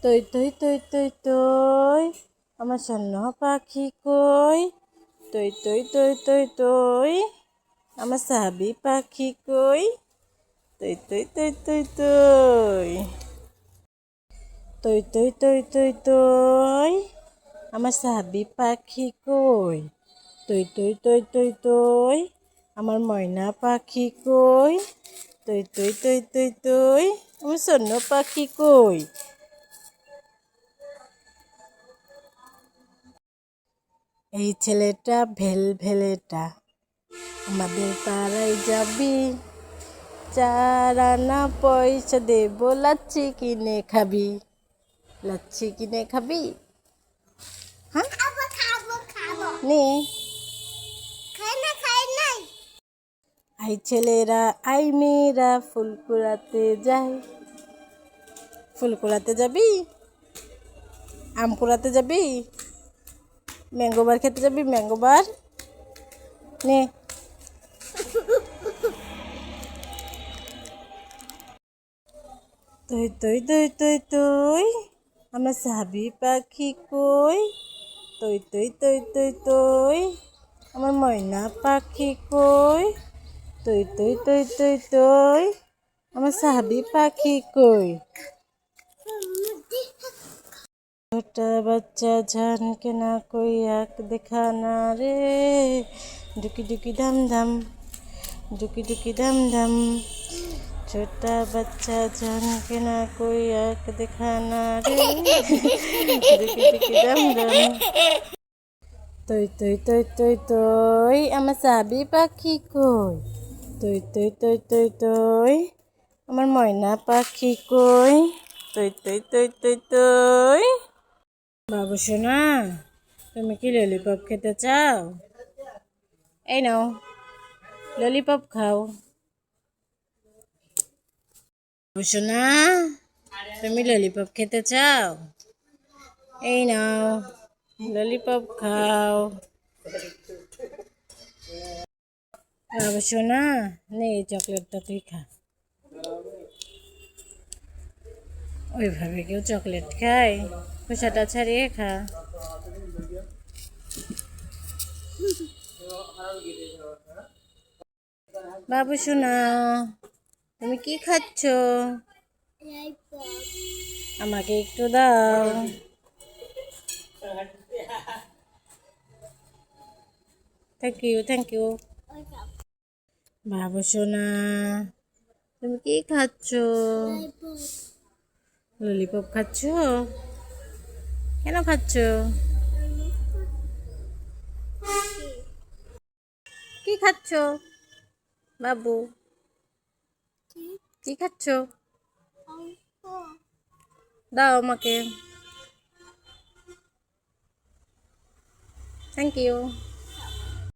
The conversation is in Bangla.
তৈ তৈ তৈ তৈ তৈ আমার স্বর্ণ পাখি কই, তৈ তৈ তৈ তৈ তৈ আমার সাবি পাখি কই, তৈ তৈ তৈ তৈ তৈ তৈ তৈ তৈ তৈ তৈ আমার সাবি পাখি কই, তৈ তৈ তৈ তৈ তৈ আমার ময়না পাখি কই, তৈ তৈ তৈ তৈ তৈ আমার স্বর্ণ পাখি কই। এই ছেলেটা ভেলভেলেটা, আমাদের পাড়ায় যাবি, 4 আনা পয়সা দেবো, লাচ্ছি কিনে খাবি, লাচ্ছি কিনে খাবি? হ্যাঁ নে আই ছেলেরা আই মেয়েরা ফুল কুড়াতে যায়, ফুল কুড়াতে যাবি, আম কুড়াতে যাবি, ম্যাঙ্গো বার খেতে যাবি, ম্যাঙ্গো বার নে। তৈ তৈ তৈ তৈ তৈ আমার সাবি পাখি কই, তৈ তৈ তৈ তৈ তৈ আমার ময়না পাখি কই, তৈ তৈ তৈ তৈ তৈ আমার সাবি পাখি কই। छोटा बच्चा जान के ना कोई आँख दिखाना रे, डुकी डुकी धम धम, डुकी डुकी धम धम, छोटा बच्चा जान के ना कोई आँख दिखाना रे, डुकी डुकी धम धम। তৈ তৈ তৈ তৈ তৈ আমার সাবি পাখি কই, তৈ তৈ তৈ তৈ তৈ আমার ময়না পাখি কই, তৈ তৈ তৈ তৈ তৈ। বাবু সোনা, তুমি কি ললিপপ খেতে চাও? এই নাও ললিপপ খাও। বাবু সোনা, তুমি ললিপপ খেতে চাও? এই নাও ললিপপ খাও। বাবু সোনা, নে এই চকলেটটা তুই খা। ওইভাবে কেউ চকলেট খায়? খোসাটা ছাড়িয়ে খা। বাবু সোনা, তুমি কি খাচ্ছ? আমাকে একটু দাও। Thank you thank you. বাবু সোনা, তুমি কি খাচ্ছ? ললিপপ খাচ্ছ? কেন খাচ্ছ? কি খাচ্ছ বাবু? কি খাচ্ছ? দাও আমাকে। Thank you.